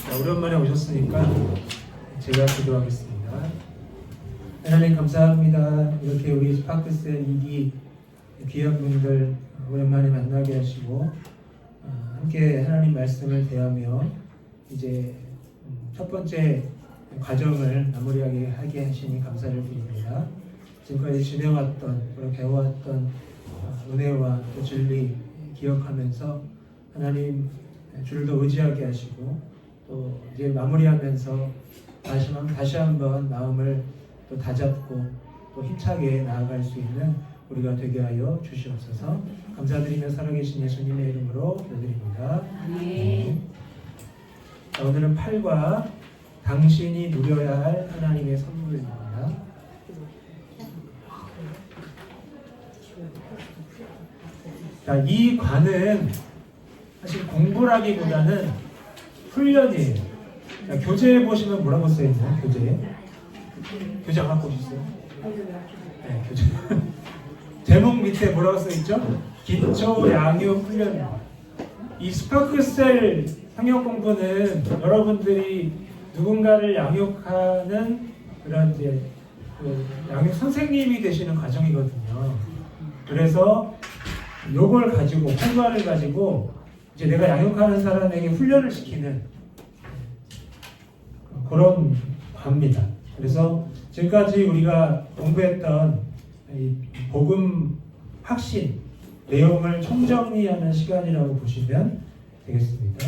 자, 오랜만에 오셨으니까 제가 기도하겠습니다. 하나님 감사합니다. 이렇게 우리 스파크스 2기 귀한 분들 오랜만에 만나게 하시고 함께 하나님 말씀을 대하며 이제 첫 번째 과정을 마무리하게 하게 하시니 감사를 드립니다. 지금까지 지내왔던, 배워왔던 은혜와 또 진리 기억하면서 하나님 주를 의지하게 하시고 또 이제 마무리하면서 다시 한번 마음을 또 다잡고 또 힘차게 나아갈 수 있는 우리가 되게 하여 주시옵소서. 감사드리며 살아계신 예수님의 이름으로 기도드립니다. 자, 오늘은 8과 당신이 누려야 할 하나님의 선물입니다. 자, 이 관은 사실 공부라기보다는 훈련이에요. 자, 교재에 보시면 뭐라고 써있나요? 교재 안 갖고 오셨어요? 네, 교재. 제목 밑에 뭐라고 써있죠? 기초 양육 훈련입니다. 이 스파크셀 상역 공부는 여러분들이 누군가를 양육하는 그런 이제 양육 선생님이 되시는 과정이거든요. 그래서 요걸 가지고 활과를 가지고 이제 내가 양육하는 사람에게 훈련을 시키는 그런 과입니다. 그래서 지금까지 우리가 공부했던 이 복음 확신 내용을 총정리하는 시간이라고 보시면 되겠습니다.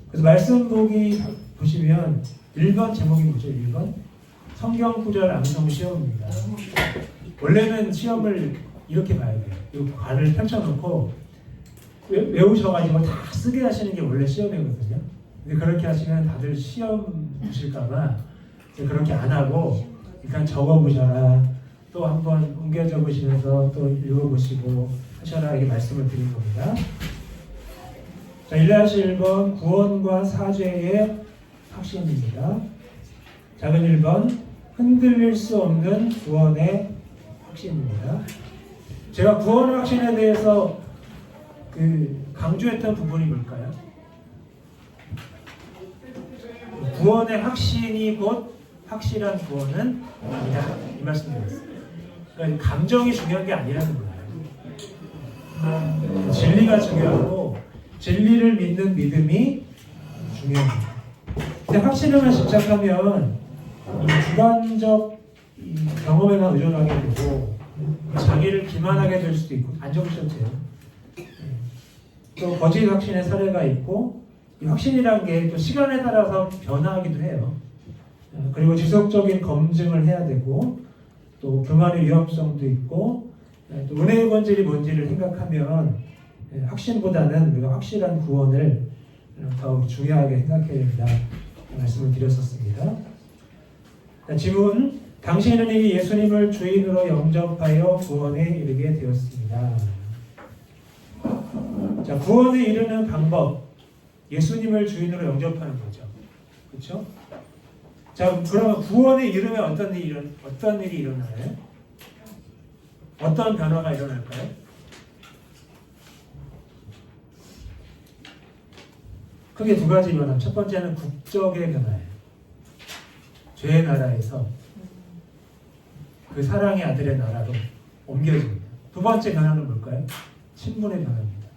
그래서 말씀 보기 보시면 1번 제목이 뭐죠? 1번 성경 구절 암송 시험입니다. 원래는 시험을 이렇게 봐야 돼요. 이 관을 펼쳐놓고 외우셔가지고 다 쓰게 하시는 게 원래 시험이거든요. 근데 그렇게 하시면 다들 시험 보실까봐 그렇게 안 하고 일단 적어보셔라. 또 한번 옮겨 적으시면서 또 읽어보시고 하셔라 이렇게 말씀을 드린 겁니다. 자, 1-1번 구원과 사죄의 확신입니다. 작은 1번 흔들릴 수 없는 구원의 확신입니다. 제가 구원의 확신에 대해서 강조했던 부분이 뭘까요? 구원의 확신이 곧 확실한 구원은 아니다. 이 말씀드렸습니다. 그러니까 감정이 중요한 게 아니라는 거예요. 진리가 중요하고 진리를 믿는 믿음이 중요합니다. 근데 확신에만 집착하면 주관적 경험에만 의존하게 되고 자기를 기만하게 될 수도 있고 안 적으셔도 돼요. 또 거짓 확신의 사례가 있고 이 확신이란 게 또 시간에 따라서 변화하기도 해요. 그리고 지속적인 검증을 해야 되고 또 교만의 위험성도 있고 또 은혜의 본질이 뭔지를 생각하면 확신보다는 우리가 확실한 구원을 더욱 중요하게 생각해야 된다 말씀을 드렸었습니다. 자, 질문. 당신은 이미 예수님을 주인으로 영접하여 구원에 이르게 되었습니다. 자, 구원에 이르는 방법, 예수님을 주인으로 영접하는 거죠. 그렇죠? 자, 그러면 구원에 이르면 어떤 일이 일어나요? 어떤 변화가 일어날까요? 크게 두 가지 변화. 첫 번째는 국적의 변화예요. 죄의 나라에서 그 사랑의 아들의 나라로 옮겨집니다. 두 번째 변화는 뭘까요? 신분의 변화입니다.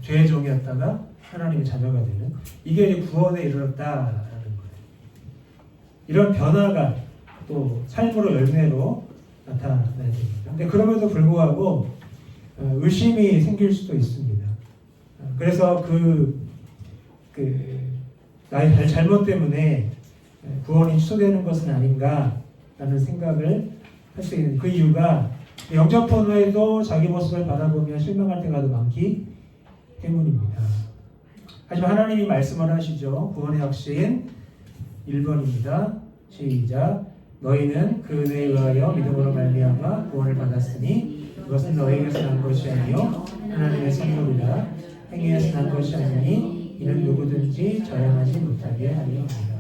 죄의 종이었다가 하나님의 자녀가 되는 이게 구원에 이르렀다라는 거예요. 이런 변화가 또 삶으로 열매로 나타나야 됩니다. 근데 그럼에도 불구하고 의심이 생길 수도 있습니다. 그래서 나의 잘못 때문에 구원이 취소되는 것은 아닌가라는 생각을 할 수 있는 그 이유가 영접한 후에도 자기 모습을 바라보며 실망할 때가 더 많기 때문입니다. 하지만 하나님이 말씀을 하시죠. 구원의 확신 1번입니다. 시작. 너희는 그 은혜에 의하여 믿음으로 말미암아 구원을 받았으니 그것은 너희에게서 난 것이 아니요 하나님의 선물이라. 행위에서 난 것이 아니니 이는 누구든지 자랑하지 못하게 하려 합니다.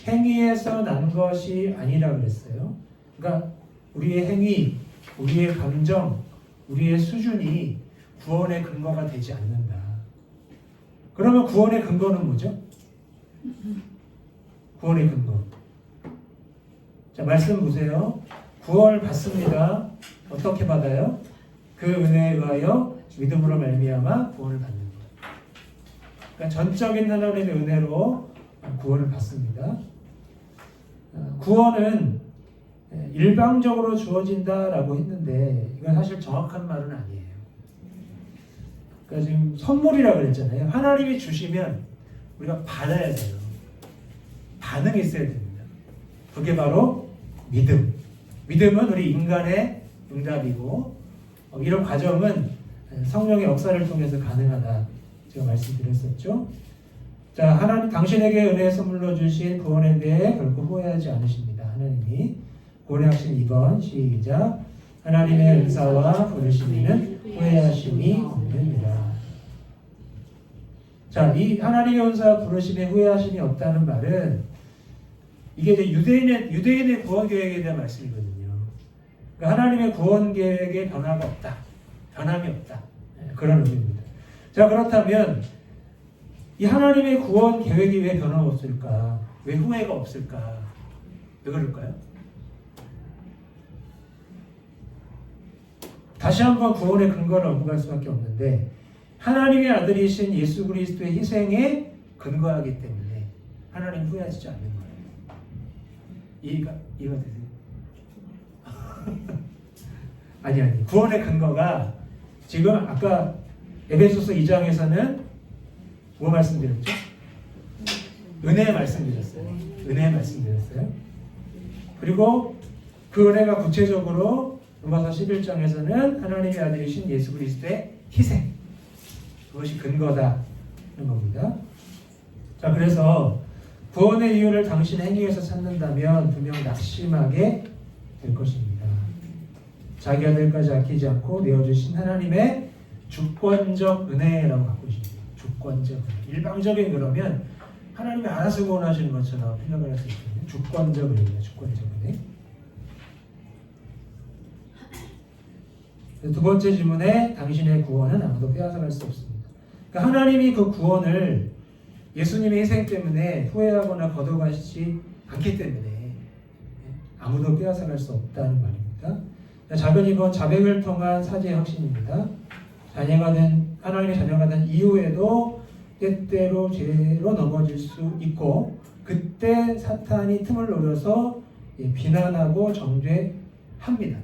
행위에서 난 것이 아니라 그랬어요. 그러니까 우리의 행위, 우리의 감정, 우리의 수준이 구원의 근거가 되지 않는다. 그러면 구원의 근거는 뭐죠? 구원의 근거. 자, 말씀 보세요. 구원을 받습니다. 어떻게 받아요? 그 은혜에 의하여 믿음으로 말미암아 구원을 받는 것. 그러니까 전적인 하나님의 은혜로 구원을 받습니다. 구원은 일방적으로 주어진다라고 했는데 이건 사실 정확한 말은 아니에요. 그러니까 지금 선물이라고 그랬잖아요. 하나님이 주시면 우리가 받아야 돼요. 반응이 있어야 됩니다. 그게 바로 믿음. 믿음은 우리 인간의 응답이고 이런 과정은 성령의 역사를 통해서 가능하다. 제가 말씀드렸었죠. 자, 하나님 당신에게 은혜 선물로 주신 구원에 대해 결코 후회하지 않으십니다. 하나님이 구원의 핵심 2번 시작. 하나님의 은사와 부르심에는 후회하심이 없느니라. 자, 이 하나님의 은사와 부르심에 후회하심이 없다는 말은 이게 이제 유대인의 구원 계획에 대한 말씀이거든요. 그러니까 하나님의 구원 계획에 변화가 없다, 변함이 없다, 그런 의미입니다. 자, 그렇다면 이 하나님의 구원 계획이 왜 변화가 없을까? 왜 후회가 없을까? 왜 그럴까요? 다시 한번 구원의 근거를 언급할 수밖에 없는데 하나님의 아들이신 예수 그리스도의 희생에 근거하기 때문에 하나님 후회하지 않는 거예요. 이해가 되세요? 아니. 구원의 근거가 지금 아까 에베소서 2장에서는 뭐 말씀드렸죠? 은혜 말씀드렸어요. 은혜 말씀드렸어요. 그리고 그 은혜가 구체적으로 로마서 11장에서는 하나님의 아들이신 예수 그리스도의 희생, 그것이 근거다는 겁니다. 자, 그래서 구원의 이유를 당신 행위에서 찾는다면 분명 낙심하게 될 것입니다. 자기 아들까지 아끼지 않고 내어주신 하나님의 주권적 은혜라고 바꾸십니다. 주권적 은혜. 일방적인 그러면 하나님이 알아서 구원하시는 것처럼 생각을 할 수 있거든요. 주권적 은혜입니다. 주권적 은혜. 두 번째 질문에 당신의 구원은 아무도 빼앗아갈 수 없습니다. 그러니까 하나님이 그 구원을 예수님의 희생 때문에 후회하거나 거둬가시지 않기 때문에 아무도 빼앗아갈 수 없다는 말입니다. 작은 2번 자백을 통한 사죄의 확신입니다. 하나님의 자녀가 된 이후에도 때때로 죄로 넘어질 수 있고 그때 사탄이 틈을 노려서 비난하고 정죄합니다.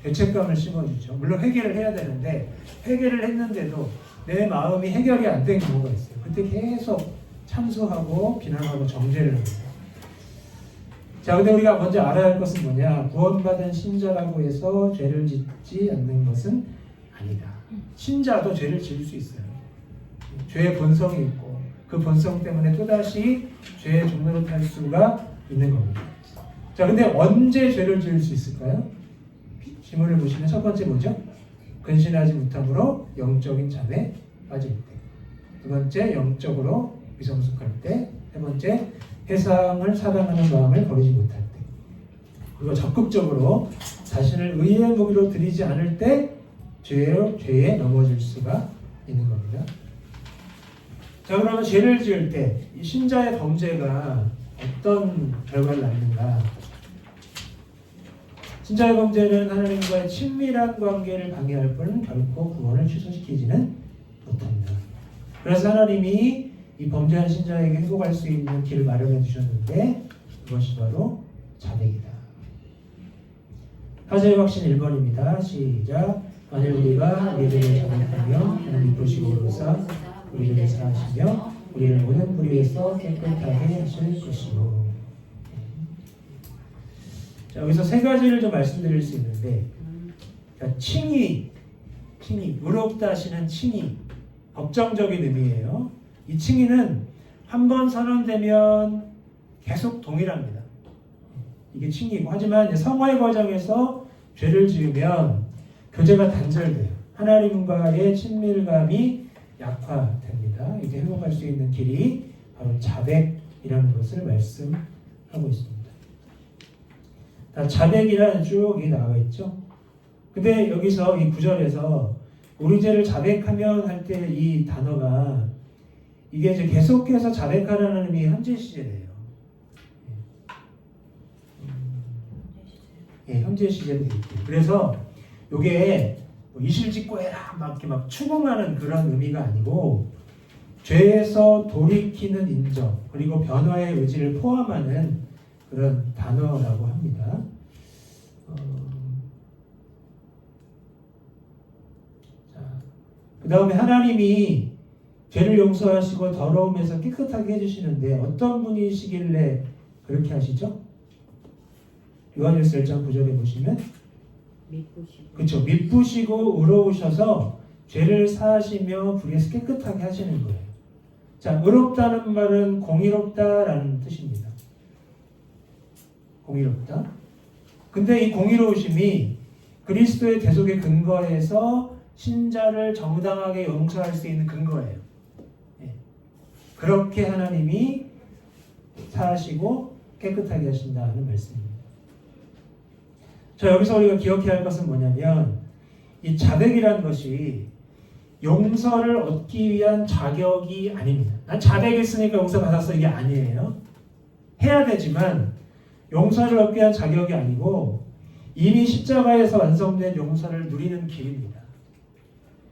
죄책감을 심어주죠. 물론 회개를 해야 되는데 회개를 했는데도 내 마음이 해결이 안 된 경우가 있어요. 그때 계속 참소하고 비난하고 정죄를 합니다. 자, 근데 우리가 먼저 알아야 할 것은 뭐냐? 구원받은 신자라고 해서 죄를 짓지 않는 것은 아니다. 신자도 죄를 지을 수 있어요. 죄의 본성이 있고 그 본성 때문에 또다시 죄의 종로로 탈 수가 있는 겁니다. 자, 근데 언제 죄를 지을 수 있을까요? 지문을 보시면 첫 번째 뭐죠? 근신하지 못함으로 영적인 잠에 빠질 때. 두 번째, 영적으로 미성숙할 때. 세 번째, 세상을 사랑하는 마음을 버리지 못할 때. 그리고 적극적으로 자신을 의의 무기로 들이지 않을 때 죄에 넘어질 수가 있는 겁니다. 자, 그러면 죄를 지을 때 이 신자의 범죄가 어떤 결과를 낳는가? 신자의 범죄는 하나님과의 친밀한 관계를 방해할 뿐 결코 구원을 취소시키지는 못합니다. 그래서 하나님이 이 범죄한 신자에게 회복할 수 있는 길을 마련해 주셨는데 그것이 바로 자백이다. 사죄의 확신 1번입니다. 시작. 만일 우리가 우리들을 자백하며 하나님 보시고 오사 우리를 사하시며 우리를 모든 불의에서 깨끗하게 하실 것이요. 자, 여기서 세 가지를 좀 말씀드릴 수 있는데, 자, 칭의, 의롭다 하시는 칭의, 법정적인 의미예요. 이 칭의는 한 번 선언되면 계속 동일합니다. 이게 칭의고, 하지만 성화의 과정에서 죄를 지으면 교제가 단절돼요. 하나님과의 친밀감이 약화됩니다. 이제 회복할 수 있는 길이 바로 자백이라는 것을 말씀하고 있습니다. 자백이라는 쭉 나와 있죠. 근데 여기서 이 구절에서 우리 죄를 자백하면 할 때 이 단어가 이게 이제 계속해서 자백하라는 의미의 현재 시제예요. 현재 시제도 있고. 그래서 이게 이실직고 해라 막 이렇게 막 추궁하는 그런 의미가 아니고 죄에서 돌이키는 인정 그리고 변화의 의지를 포함하는 그런 단어라고 합니다. 그 다음에 하나님이 죄를 용서하시고 더러움에서 깨끗하게 해주시는데 어떤 분이시길래 그렇게 하시죠? 요한일서 1장 9절에 보시면 그렇죠. 미쁘시고 의로우셔서 죄를 사하시며 불에서 깨끗하게 하시는 거예요. 자, 의롭다는 말은 공의롭다라는 뜻입니다. 공의롭다. 근데 이 공의로우심이 그리스도의 대속의 근거에서 신자를 정당하게 용서할 수 있는 근거예요. 그렇게 하나님이 사하시고 깨끗하게 하신다는 말씀입니다. 자, 여기서 우리가 기억해야 할 것은 뭐냐면 이 자백이라는 것이 용서를 얻기 위한 자격이 아닙니다. 난 자백했으니까 용서받았어 이게 아니에요. 해야 되지만 용서를 얻기 위한 자격이 아니고 이미 십자가에서 완성된 용서를 누리는 길입니다.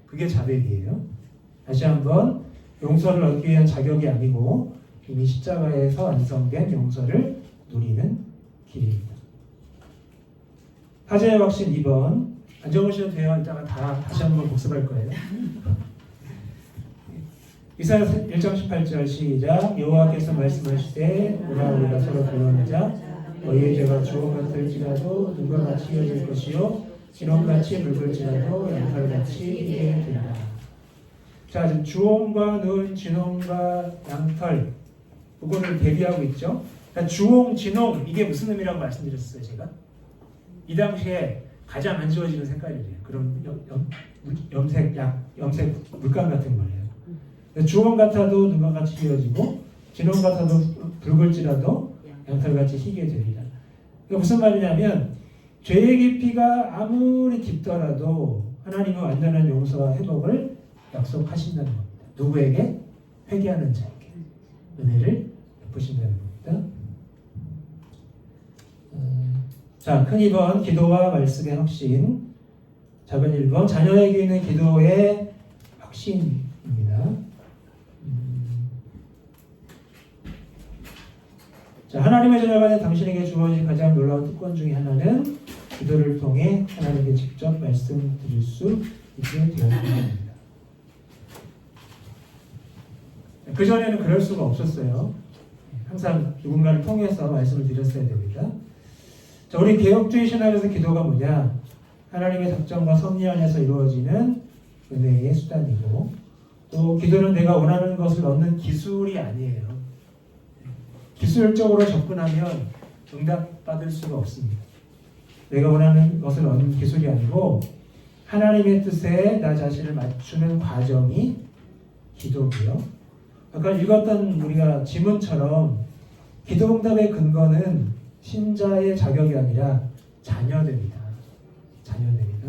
그게 자백이에요. 다시 한번 용서를 얻기 위한 자격이 아니고 이미 십자가에서 완성된 용서를 누리는 길입니다. 화제의 확신 2번 안 적으셔도 돼요. 이따가 다시 한번 복습할 거예요. 이사야 1장 18절 시작. 여호와께서 말씀하시되 오라 우리가 서로 변론하자 너희의 죄가 주홍 같을지라도 눈과 같이 이어질 것이요 진홍같이 붉을지라도 양털같이 희게 된다. 자, 지금 주홍과 눈, 진홍과 양털 그거를 대비하고 있죠. 그러니까 주홍, 진홍 이게 무슨 의미라고 말씀드렸어요 제가? 이 당시에 가장 안 지워지는 색깔이래요. 그럼 염색 물감 같은 거예요. 주홍 같아도 눈과 같이 이어지고 진홍 같아도 붉을지라도 양털같이 희게 됩니다. 그러니까 무슨 말이냐면 죄의 깊이가 아무리 깊더라도 하나님은 완전한 용서와 회복을 약속하신다는 겁니다. 누구에게? 회개하는 자에게 은혜를 베푸신다는 겁니다. 자, 큰 2번 기도와 말씀의 확신, 작은 1번 자녀에게 있는 기도의 확신입니다. 자, 하나님의 자녀가 된 당신에게 주어진 가장 놀라운 특권 중에 하나는 기도를 통해 하나님께 직접 말씀드릴 수 있게 되어 있습니다. 그전에는 그럴 수가 없었어요. 항상 누군가를 통해서 말씀을 드렸어야 됩니다. 자, 우리 개혁주의 신학에서 기도가 뭐냐? 하나님의 작정과 섭리 안에서 이루어지는 은혜의 수단이고 또 기도는 내가 원하는 것을 얻는 기술이 아니에요. 기술적으로 접근하면 응답받을 수가 없습니다. 내가 원하는 것을 얻는 기술이 아니고 하나님의 뜻에 나 자신을 맞추는 과정이 기도고요. 아까 읽었던 우리가 지문처럼 기도 응답의 근거는 신자의 자격이 아니라 자녀됩니다. 자녀됩니다.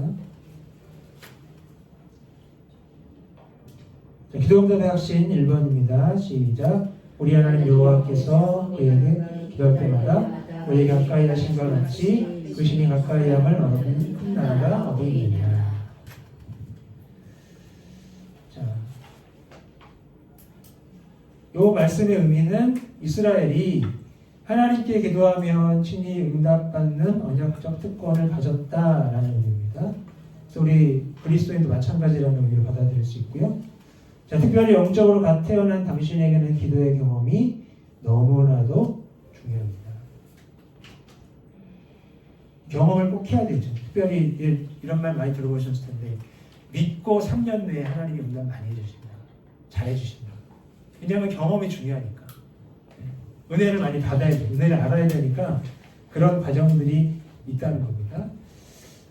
자, 기도 응답의 확신 1번입니다. 시작. 우리 하나님 여호와께서 그에게 기도할 때마다 우리에게 가까이 하신 것 같이 그 신이 가까이 함을 얻은 큰 나라가 어디있느냐. 자, 요 말씀의 의미는 이스라엘이 하나님께 기도하면 친히 응답받는 언약적 특권을 가졌다라는 의미입니다. 그래서 우리 그리스도인도 마찬가지라는 의미로 받아들일 수 있고요. 자, 특별히 영적으로 갓 태어난 당신에게는 기도의 경험이 너무나도 중요합니다. 경험을 꼭 해야 되죠. 특별히 이런 말 많이 들어보셨을 텐데 믿고 3년 내에 하나님이 응답 많이 해주신다. 잘해주신다. 왜냐하면 경험이 중요하니까. 은혜를 많이 받아야 돼. 은혜를 알아야 되니까 그런 과정들이 있다는 겁니다.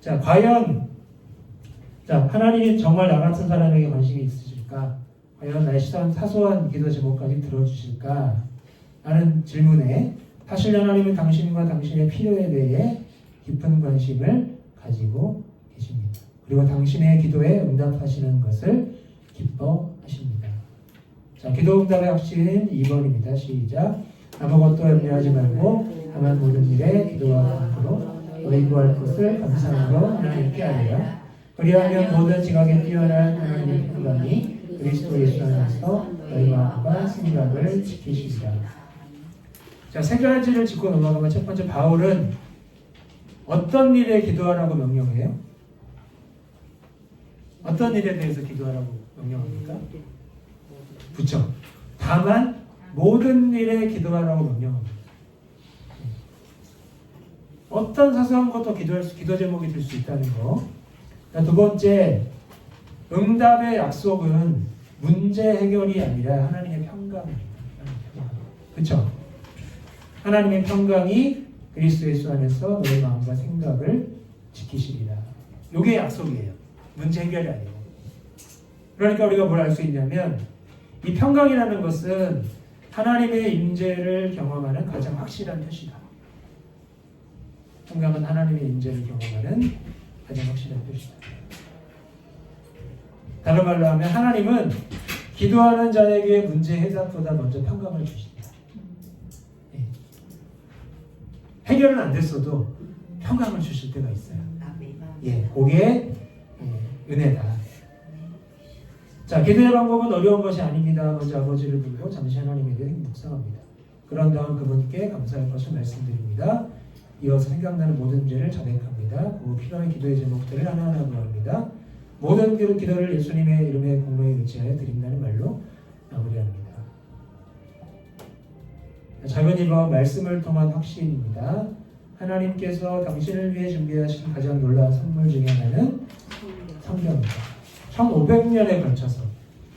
자, 과연 하나님이 정말 나 같은 사람에게 관심이 있으실까? 과연 나의 사소한 기도 제목까지 들어주실까? 라는 질문에 사실 하나님은 당신과 당신의 필요에 대해 깊은 관심을 가지고 계십니다. 그리고 당신의 기도에 응답하시는 것을 기뻐하십니다. 자, 기도응답의 확신 2번입니다. 시작. 아무것도 염려하지 말고 다만 모든 일에 기도와 간구로 너희 구할 것을 감사함으로 하나님께 아뢰라. 그리하면 모든 지각에 뛰어난 하나님의 평강이 그리스도 예수 안에서 너희 마음과 생각을 지키시리라. 자, 세 가지를 짚고 넘어가면 첫 번째, 바울은 어떤 일에 기도하라고 명령해요? 어떤 일에 대해서 기도하라고 명령합니까? 그렇죠. 다만 모든 일에 기도하라고 명령합니다. 어떤 사소한 것도 기도 제목이 될 수 있다는 거. 두 번째, 응답의 약속은 문제 해결이 아니라 하나님의 평강입니다. 그렇죠? 하나님의 평강이 그리스도 예수 안에서 너의 마음과 생각을 지키시리라. 이게 약속이에요. 문제 해결이 아니고. 그러니까 우리가 뭘 알 수 있냐면 이 평강이라는 것은 하나님의 임재를 경험하는 가장 확실한 표시다. 평강은 하나님의 임재를 경험하는 가장 확실한 표시다. 다른 말로 하면 하나님은 기도하는 자에게 문제 해답보다 먼저 평강을 주신다. 해결은 안 됐어도 평강을 주실 때가 있어요. 그게 은혜다. 자, 기도의 방법은 어려운 것이 아닙니다. 먼저 아버지를 부르고 잠시 하나님에 대해 묵상합니다. 그런 다음 그분께 감사할 것을 말씀드립니다. 이어서 생각나는 모든 죄를 자백합니다. 그 필요한 기도의 제목들을 하나하나 구합니다. 모든 기도를 예수님의 이름의 공로에 의지하여 드린다는 말로 마무리합니다. 작은 1번, 말씀을 통한 확신입니다. 하나님께서 당신을 위해 준비하신 가장 놀라운 선물 중에 하나는 성경입니다. 1500년에 걸쳐서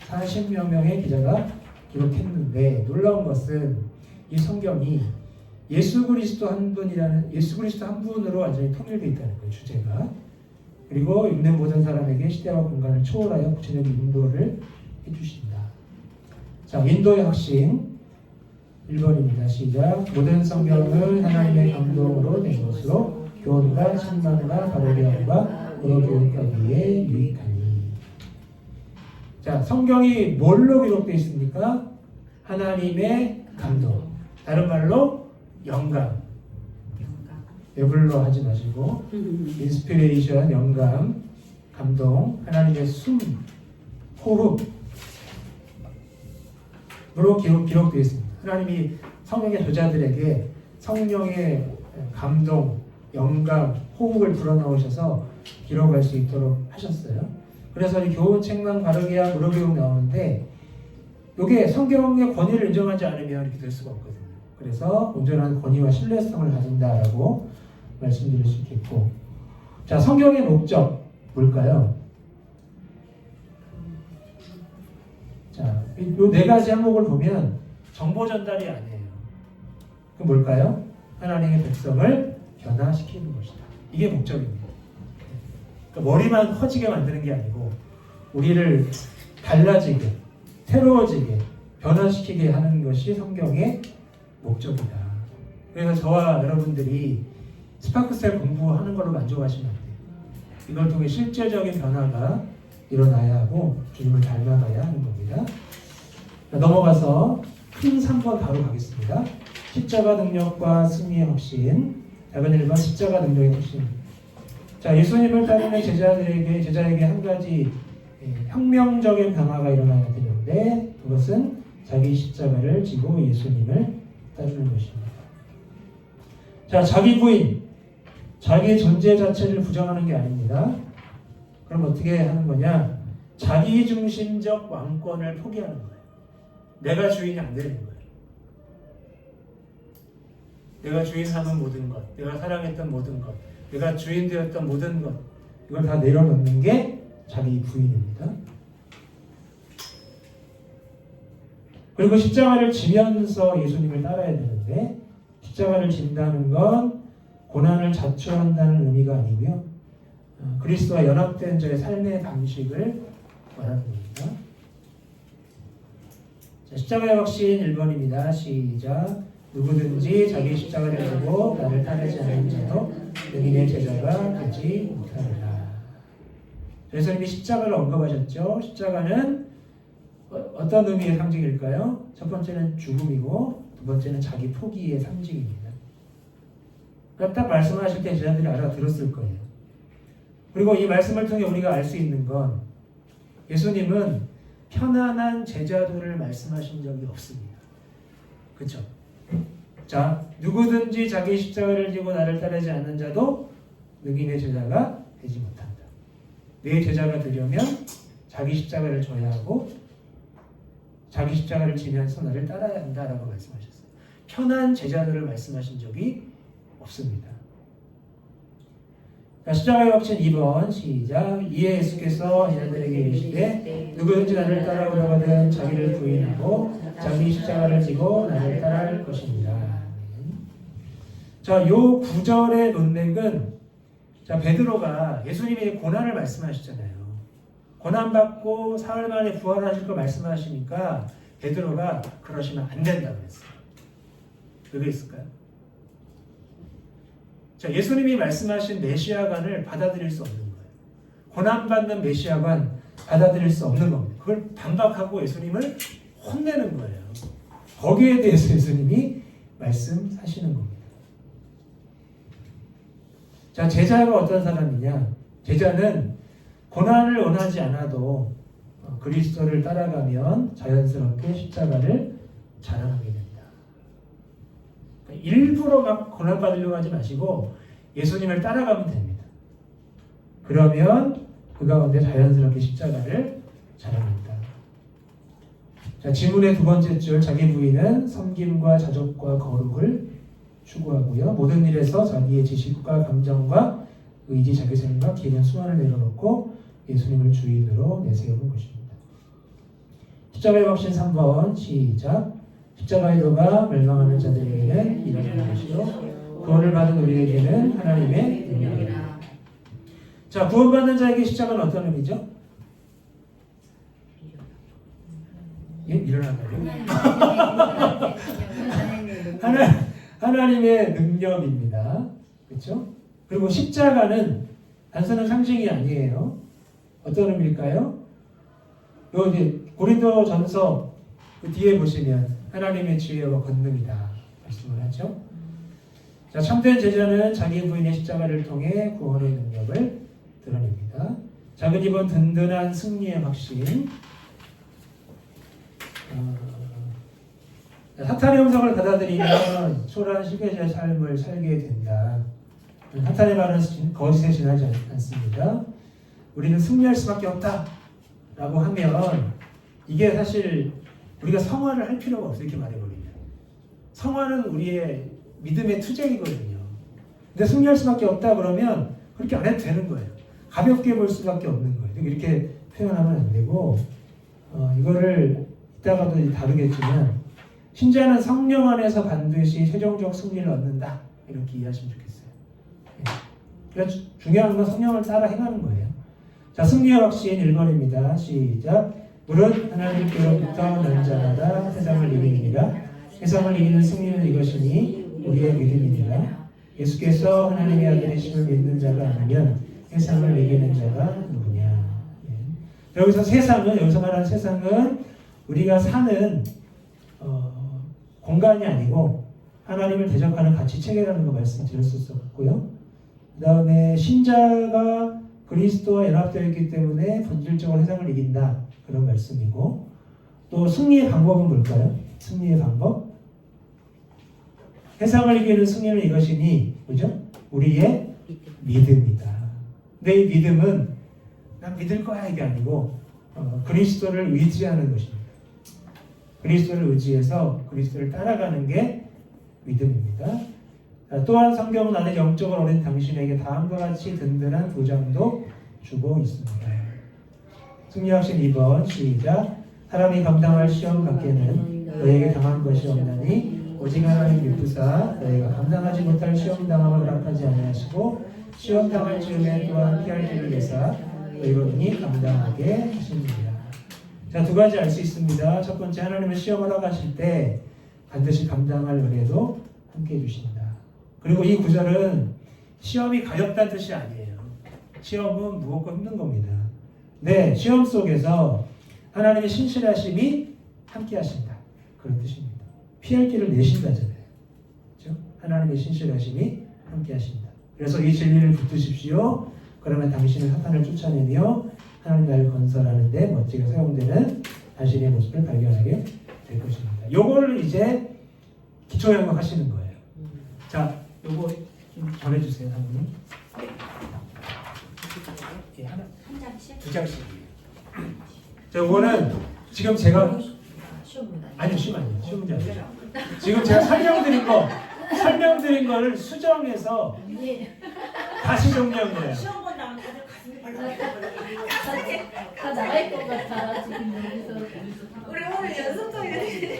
40여 명의 기자가 기록했는데 놀라운 것은 이 성경이 예수 그리스도 한 분으로 완전히 통일되어 있다는 거예요. 주제가. 그리고 읽는 모든 사람에게 시대와 공간을 초월하여 구체적인 인도를 해주신다. 자, 인도의 확신 1번입니다. 시작. 모든 성경은 하나님의 감동으로 된 것으로 교훈과 책망과 바르게 함과 도로 교육하기에 유익하니. 자, 성경이 뭘로 기록되어 있습니까? 하나님의 감동. 다른 말로 영감. 배불러 하지 마시고 인스피레이션, 영감, 감동, 하나님의 숨, 호흡으로 기록되어 있습니다. 하나님이 성령의 저자들에게 성령의 감동, 영감, 호흡을 불어넣으셔서 기록할 수 있도록 하셨어요. 그래서 이 교훈, 책망, 바르게야, 무료교육 나오는데 이게 성경의 권위를 인정하지 않으면 이렇게 될 수가 없거든요. 그래서 온전한 권위와 신뢰성을 가진다라고 말씀드릴 수 있겠고, 자, 성경의 목적 뭘까요? 자, 이 네 가지 항목을 보면 정보 전달이 아니에요. 그 뭘까요? 하나님의 백성을 변화시키는 것이다. 이게 목적입니다. 그러니까 머리만 커지게 만드는 게 아니고 우리를 달라지게, 새로워지게, 변화시키게 하는 것이 성경의 목적이다. 그래서 저와 여러분들이 스파크셀 공부하는 걸로 만족하시면 안 돼요. 이걸 통해 실제적인 변화가 일어나야 하고 주님을 닮아가야 하는 겁니다. 자, 넘어가서 큰 3번 바로 가겠습니다. 십자가 능력과 승리의 확신. 작은 1번 십자가 능력의 확신. 자, 예수님을 따르는 제자에게 한 가지 혁명적인 변화가 일어나야 되는데 그것은 자기 십자가를 지고 예수님을 따르는 것입니다. 자, 자기 부인, 자기 존재 자체를 부정하는 게 아닙니다. 그럼 어떻게 하는 거냐? 자기 중심적 왕권을 포기하는 거예요. 내가 주인이 안 되는 거예요. 내가 주인 삼은 모든 것, 내가 사랑했던 모든 것, 내가 주인 되었던 모든 것, 이걸 다 내려놓는 게 자기 부인입니다. 그리고 십자가를 지면서 예수님을 따라야 되는데 십자가를 진다는 건 고난을 자초한다는 의미가 아니고요. 그리스도와 연합된 저의 삶의 방식을 말하는 겁니다. 자, 십자가의 확신 1번입니다. 시작. 누구든지 자기 십자가를 지고 나를 따르지 않는 자도 능인의 제자가 되지 못하리라. 예수님이 십자가를 언급하셨죠. 십자가는 어떤 의미의 상징일까요? 첫 번째는 죽음이고 두 번째는 자기 포기의 상징입니다. 그러니까 딱 말씀하실 때 제자들이 알아들었을 거예요. 그리고 이 말씀을 통해 우리가 알 수 있는 건 예수님은 편안한 제자도를 말씀하신 적이 없습니다. 그렇죠? 자, 누구든지 자기 십자가를 지고 나를 따르지 않는 자도 능히 내 제자가 되지 못한다. 내 제자가 되려면 자기 십자가를 져야 하고 자기 십자가를 지면서 나를 따라야 한다라고 말씀하셨어요. 편한 제자들을 말씀하신 적이 없습니다. 자, 십자가의 확신 2번 시작. 이에 예수께서 제자들에게 이르시되 누구든지 나를 따라오려거든 자기를 부인하고 자기 십자가를 지고 나를 따라할 것입니다. 자, 요 구절의 논맥은 자, 베드로가 예수님의 고난을 말씀하셨잖아요. 고난받고 사흘 만에 부활하실 거 말씀하시니까 베드로가 그러시면 안 된다고 했어요. 왜 있을까요? 자, 예수님이 말씀하신 메시아관을 받아들일 수 없는 거예요. 고난받는 메시아관 받아들일 수 없는 겁니다. 그걸 반박하고 예수님을 혼내는 거예요. 거기에 대해서 예수님이 말씀하시는 겁니다. 자, 제자가 어떤 사람이냐? 제자는 고난을 원하지 않아도 그리스도를 따라가면 자연스럽게 십자가를 자랑하게 된다. 그러니까 일부러 막 고난받으려고 하지 마시고 예수님을 따라가면 됩니다. 그러면 그 가운데 자연스럽게 십자가를 자랑한다. 자, 지문의 두 번째 줄 자기 부인은 섬김과 자족과 거룩을 추구하고요. 모든 일에서 자기의 지식과 감정과 의지, 자기 생각, 기는 수완을 내려놓고 예수님을 주인으로 내세우는 것입니다. 십자가의 확신 3번 시작. 십자가의 도가 멸망하는 자들에게는 일어나는 것이요 구원을 받은 우리에게는 하나님의 능력이다. 자, 구원받는 자에게 십자가는 어떤 의미죠? 예? 일어나는 하나님의 능력입니다. 그렇죠? 그리고 십자가는 단순한 상징이 아니에요. 어떤 의미일까요? 요 이제 고린도전서 그 뒤에 보시면 하나님의 지혜와 권능이다 말씀을 하죠. 자, 참된 제자는 자기 부인의 십자가를 통해 구원의 능력을 드러냅니다. 작은 이번 든든한 승리의 확신. 사탄의 음성을 받아들이면 초라한 시계자의 삶을 살게 된다. 사탄의 말은 거짓에 지나지 않습니다. 우리는 승리할 수밖에 없다 라고 하면 이게 사실 우리가 성화를 할 필요가 없어 이렇게 말해버리면 성화는 우리의 믿음의 투쟁이거든요. 근데 승리할 수밖에 없다 그러면 그렇게 안 해도 되는 거예요. 가볍게 볼 수밖에 없는 거예요. 이렇게 표현하면 안 되고 이거를 이따가도 다루겠지만 신자는 성령 안에서 반드시 최종적 승리를 얻는다 이렇게 이해하시면 좋겠어요. 그러니까 중요한 건 성령을 따라 행하는 거예요. 자, 승리의 확신 1번입니다. 시작. 물은 하나님께로부터 난 자마다 세상을 이기니라. 세상을 이기는 승리는 이것이니 우리의 믿음이니라. 예수께서 하나님의 아들이심을 믿는 자가 아니면 세상을 이기는 자가 누구냐. 여기서 세상은 여기서 말하는 세상은 우리가 사는 공간이 아니고 하나님을 대적하는 가치 체계라는 거 말씀드렸었고요. 그 다음에 신자가 그리스도와 연합되어 있기 때문에 본질적으로 세상을 이긴다. 그런 말씀이고 또 승리의 방법은 뭘까요? 승리의 방법? 세상을 이기는 승리는 이것이니 그죠? 우리의 믿음이다. 근데 이 믿음은 난 믿을 거야 이게 아니고 그리스도를 의지하는 것입니다. 그리스도를 의지해서 그리스도를 따라가는 게 믿음입니다. 또한 성경은 나는 영적으로 어린 당신에게 다음과 같이 든든한 보장도 주고 있습니다. 승리확신 2번 시작. 사람이 감당할 시험 밖에는 너에게 당한 것이 없나니 오직 하나님 미쁘사 너희가 감당하지 못할 시험 당함을 허락하지 아니하시고 시험 당할 즈음에 또한 피할 길을 내사 너희로 능히 감당하게 하십니다. 자, 두 가지 알 수 있습니다. 첫 번째, 하나님은 시험을 허락하실 때 반드시 감당할 은혜도 함께 해주신다. 그리고 이 구절은 시험이 가볍다는 뜻이 아니에요. 시험은 무겁고 힘든 겁니다. 네, 시험 속에서 하나님의 신실하심이 함께 하신다. 그런 뜻입니다. 피할 길을 내신다잖아요. 그렇죠? 하나님의 신실하심이 함께 하신다. 그래서 이 진리를 붙드십시오. 그러면 당신은 사탄을 쫓아내며 하나님 나라를 건설하는 데 멋지게 사용되는 당신의 모습을 발견하게 될 것입니다. 요걸 이제 기초연구 하시는 거예요. 자, 요거 좀 전해주세요, 사모님. 예, 하나, 한 장씩? 두 장씩. 자, 요거는 지금 제가 쉬운 문제 아니요, 시험 아니에요. 시험 문제 아니에요. 지금 제가 설명드린 거를 수정해서 다시 정리한 거예요. 시험 본다면 다들 가슴이 벌렁벌렁. 다 나갈 것 같아 지금 여기서. 우리 오늘 연습장에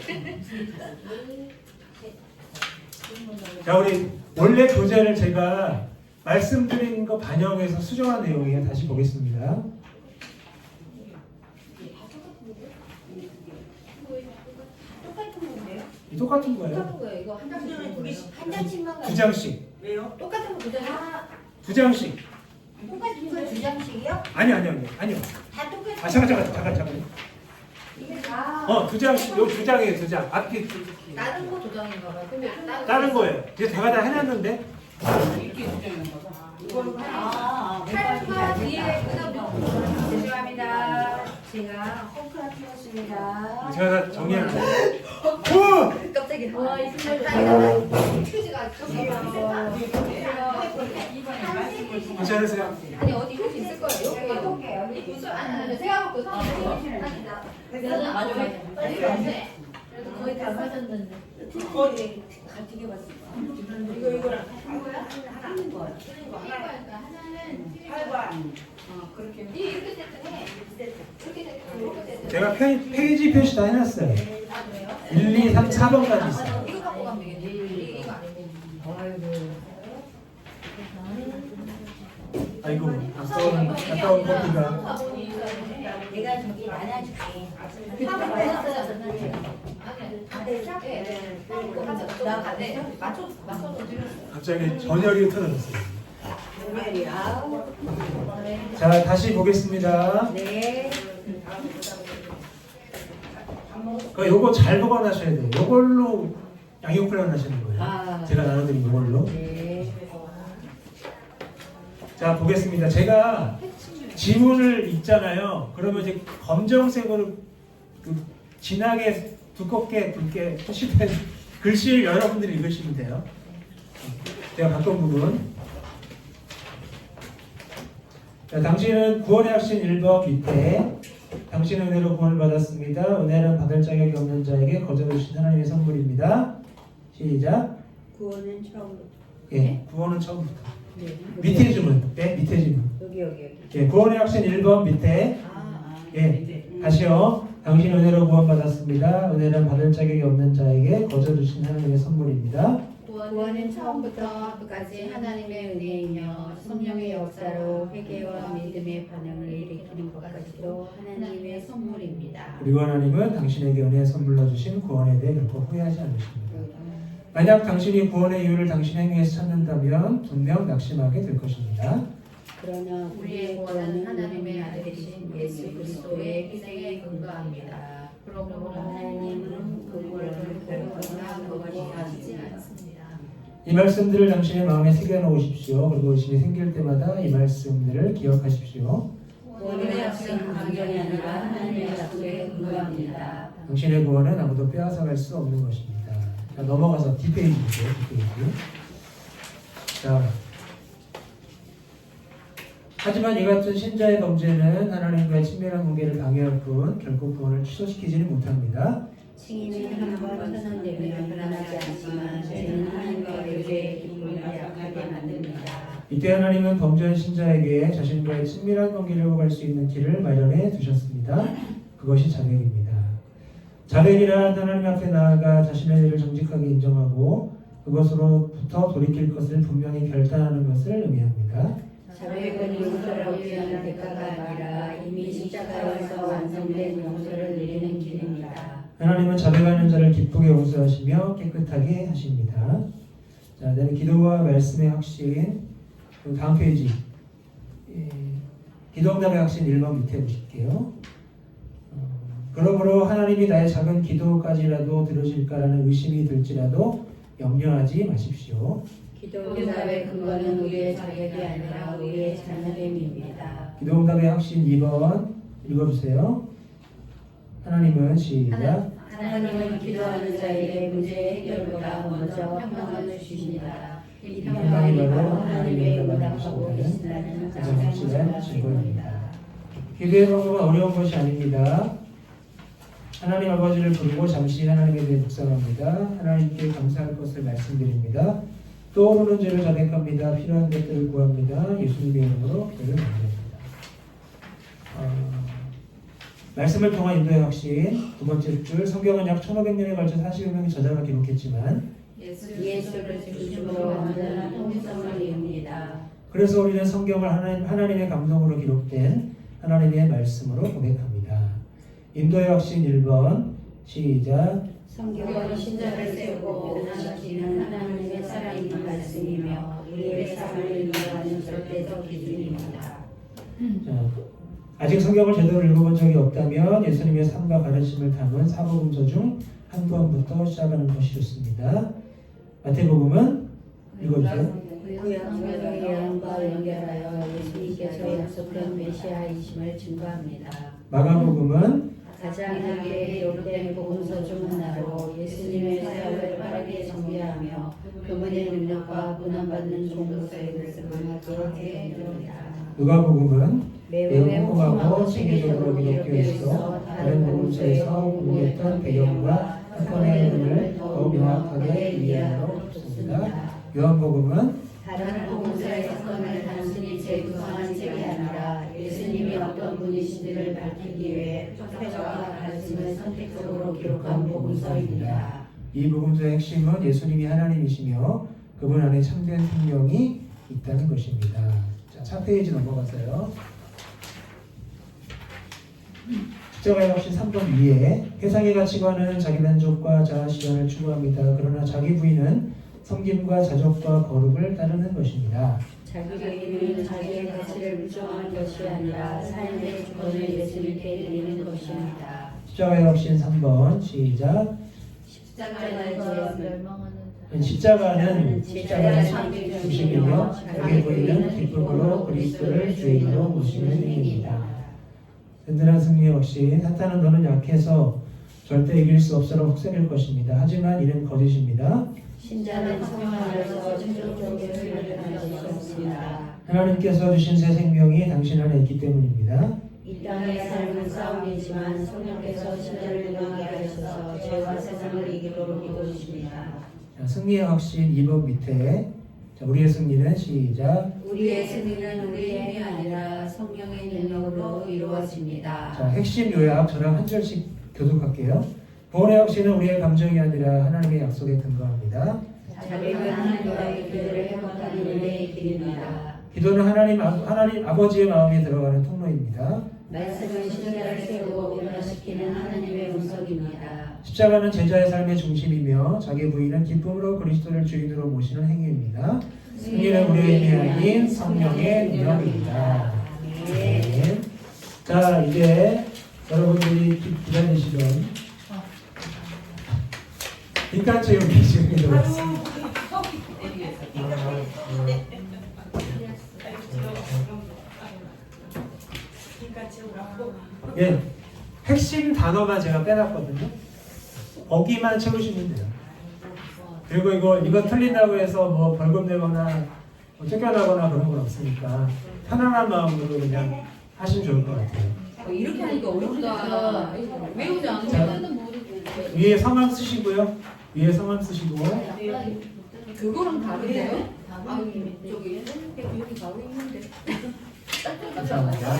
자, 우리 원래 교재를 제가 말씀드린 거 반영해서 수정한 내용이에요. 다시 보겠습니다. 똑같은 건데요? 이 똑같은 거예요. 똑같은 거예요. 이거 한 장씩 주는 거예요. 한 장씩만 두 장씩. 왜요? 똑같은 거 두 장씩. 두 장씩. 똑같은 거두 장씩이요? 아니요. 다 똑같은 아, 잠깐. 이게 다 두 장씩. 요 두 장이에요, 두 장. 앞에 다른 거 두 장인가 봐요. 근데 다른 거예요. 이제 제가 다 해놨는데. 팔과 뒤에 그다음 죄송합니다. 제가 헝클한 피웠습니다. 제가 다 정리할 거예요. 갑자기 와 이 순간 휴지가 괜찮으세요? 아니 어디 휴지 있을 거예요. 여기 무슨 아니 제가 갖고 그래서 맞아. 그래도 거의 다 하셨는데. 거의 가지게 봤습니다. 이거랑 한 거야? 하는 거야. 하나는 팔과 그렇게 이렇게 세트네. 이렇게 세트. 제가 페이지 표시 다 해놨어요. 1, 2, 3, 4번까지 있어요. 이거 갖고 가면 되겠네. 이거 아니고. 아이고, 아까운 커피가. 내가 저기 나눠줄게. 갑자기 전열이 터졌어요. 정말이야. 자, 다시 보겠습니다. 네. 요거 잘 보관하셔야 돼요. 요걸로 양육 훈련하시는 거예요. 아. 제가 나눠드린 요걸로. 네. 자, 보겠습니다. 제가 지문을 읽잖아요. 그러면 이제 검정색으로 진하게 두껍게 굵게 표시된 글씨를 여러분들이 읽으시면 돼요. 제가 바꾼 부분. 자, 당신은 구원의 확신 1번 밑에 당신은 은혜로 구원을 받았습니다. 은혜는 받을 자격이 없는 자에게 거저를 주신 하나님의 선물입니다. 시작. 구원은 처음부터. 예, 구원은 처음부터. 네. 밑에 지문. 네, 밑에 지문. 여기. 예, 구원의 확신 1번 밑에. 예, 다시요. 당신 은혜로 구원받았습니다. 은혜는 받을 자격이 없는 자에게 거저 주신 하나님의 선물입니다. 구원은 처음부터 끝까지 하나님의 은혜이며 성령의 역사로 회개와 믿음의 반응을 일으키는 것까지도 하나님의 선물입니다. 그리고 하나님은 당신에게 은혜 선물로 주신 구원에 대해 결코 후회하지 않으십니다. 만약 당신이 구원의 이유를 당신 행위에서 찾는다면 분명 낙심하게 될 것입니다. 그러나 우리의 구원은 하나님의 아들이신 예수 그리스도의 희생에 근거합니다. 그러므로 하나님은 그 구원을 결코 거부하지 않습니다. 이 말씀들을 당신의 마음에 새겨놓으십시오. 그리고 의심이 생길 때마다 이 말씀들을 기억하십시오. 구원의 약속은 감정이 아니라 하나님의 약속에 근거합니다. 당신의 구원은 아무도 빼앗아갈 수 없는 것입니다. 자, 넘어가서 뒷페이지죠. 뒷페이지. 자, 하지만 이 같은 신자의 범죄는 하나님과의 친밀한 관계를 방해할 뿐 결코 구원을 취소시키지는 못합니다. 증인은 한번 선언되면 변하지 않지만 죄는 하나님과 교회의 기쁨을 약하게 만듭니다. 이때 하나님은 범죄한 신자에게 자신과의 친밀한 관계를 회복할 수 있는 길을 마련해 두셨습니다. 그것이 자백입니다. 자백이란 하나님 앞에 나아가 자신의 죄를 정직하게 인정하고 그것으로부터 돌이킬 것을 분명히 결단하는 것을 의미합니다. 자백은 용서를 얻기 위한 대가가 아니라 이미 십자가에서 완성된 용서를 누리는 길입니다. 하나님은 자백하는 자를 기쁘게 용서하시며 깨끗하게 하십니다. 자, 네, 기도와 말씀의 확신. 다음 페이지. 기도응답의 확신 1번 밑에 보실게요. 그러므로 하나님이 나의 작은 기도까지라도 들으실까라는 의심이 들지라도 염려하지 마십시오. 기도응답의 근거는 우리의 자격이 아니라 우리의 자녀됨입니다. 기도응답의 확신 2번 읽어주세요. 하나님은 시작. 하나님은 기도하는 자에게 문제의 해결보다 먼저 평강을 주십니다. 이 평강이 바로 하나님의 응답하고 계신다는 가장 가장 확실한 증거입니다. 기도의 방법은 어려운 것이 아닙니다. 하나님 아버지를 부르고 잠시 하나님에 대해 묵상합니다. 하나님께 감사할 것을 말씀드립니다. 떠오르는 죄를 자백합니다. 필요한 것들을 구합니다. 예수님의 이름으로 기도를 드립니다. 말씀을 통한 인도의 확신 두 번째 줄 성경은 약 1500년에 걸쳐 40여 명의 저자가 기록했지만 예수를 중심으로 완전한 통일성을 이룹니다. 그래서 우리는 성경을 하나님의 감동으로 기록된 하나님의 말씀으로 고백합니다. 인도의 확신 1번 시작. 성경은 신자를 세우고 변화시키는 하나님의 살아있는 말씀이며 우리의 삶을 인도하는 절대적 기준입니다. 자, 아직 성경을 제대로 읽어본 적이 없다면 예수님의 삶과 가르침을 담은 사복음서 중 한 권부터 시작하는 것이 좋습니다. 마태복음은 읽어주세요. 구약성경의 예언과 연결하여 예수님께서 약속된 메시아이심을 증거합니다. 마가복음은 가장 늦게 기록된 복음서 중 하나로 예수님의 사역을 빠르게 전개하며 그분의 능력과 고난받는 종로서의 모습을 기록해 줍니다. 누가복음은 매우 매우 꼼꼼하고 체계적으로 기록되어 있어 다른 복음서에서 공유했던 배경과 사건의 흐름을 더욱 명확하게 이해하도록 돕습니다. 요한복음은 다른 복음서의 사건을 단순히 재구성한 책이 아니라 예수님이 어떤 분이신지를 밝히기 위해 표적과 가르침을 선택적으로 기록한 복음서입니다. 이 복음서의 핵심은 예수님이 하나님이시며 그분 안에 참된 생명이 있다는 것입니다. 자, 차페이지 넘어가세요. 십자가의 확신 3번 위에 세상의 가치관은 자기 만족과 자아 실현을 추구합니다. 그러나 자기 부인은 섬김과 자족과 거룩을 따르는 것입니다. 자기 부인은 자기의 가치를 부정하는 것이 아니라 삶의 주권을 예수님께 드리는 것입니다. 십자가의 확신 3번 시작. 십자가는 중심이며 자기 부인은 기쁨으로 그리스도를 주인으로 모시는 행위입니다. 든든한 승리의 확신. 사탄은 너는 약해서 절대 이길 수 없어로 혹색일 것입니다. 하지만 이는 거짓입니다. 신자는 성령 안에서 최종적인 승리를 가질 수 없습니다. 하나님께서 주신 새 생명이 당신 안에 있기 때문입니다. 이 땅의 삶은 싸움이지만 성령께서 신자를 능하게 하셔서 죄와 세상을 이기도록 이루십니다. 자, 승리의 확신 2번 밑에 자, 우리의 승리는 시작. 우리의 승리는 우리의 힘이 아니라 성령의 능력으로 이루어집니다. 자, 핵심 요약 저랑 한 절씩 교독할게요. 구원의 확신은 우리의 감정이 아니라 하나님의 약속에 근거합니다. 자백은 하나님과의 기도를 회복하는 은혜의 길입니다. 기도는 하나님 아버지의 마음에 들어가는 통로입니다. 말씀은 신자를 세우고 변화시키는 하나님의 운석입니다. 십자가는 제자의 삶의 중심이며 자기 부인은 기쁨으로 그리스도를 주인으로 모시는 행위입니다. 승리는 우리의 힘이 아닌 성령의 능력입니다. 네. 자, 이제 여러분들이 기다리시던 인간체육이 지금 들어왔습니다. 예, 핵심 단어만 제가 빼놨거든요. 거기만 채우시면 돼요. 그리고 이거 틀린다고 해서 뭐 벌금 내거나 뭐 쫓겨나거나 그런 건 없으니까 편안한 마음으로 그냥 하시면 좋을 것 같아요. 이렇게 하니까 어렵다. 외우지 않으면 위에 성함 쓰시고요. 위에 성함 쓰시고. 그거랑 다른데요? 저기 여기 바로 있는데. 감사합니다.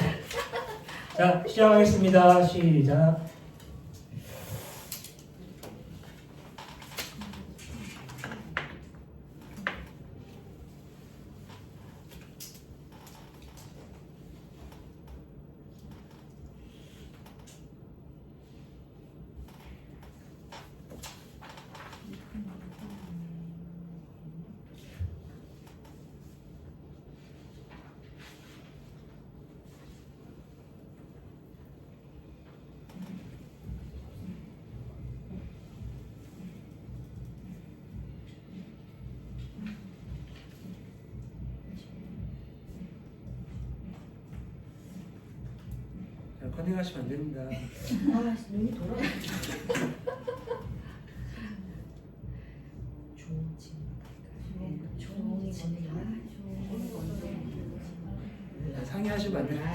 자, 시작하겠습니다. 시작. 컨닝하시면 안 됩니다. 아, 눈이 돌아가. 좋은 상의하시면 안 됩니다.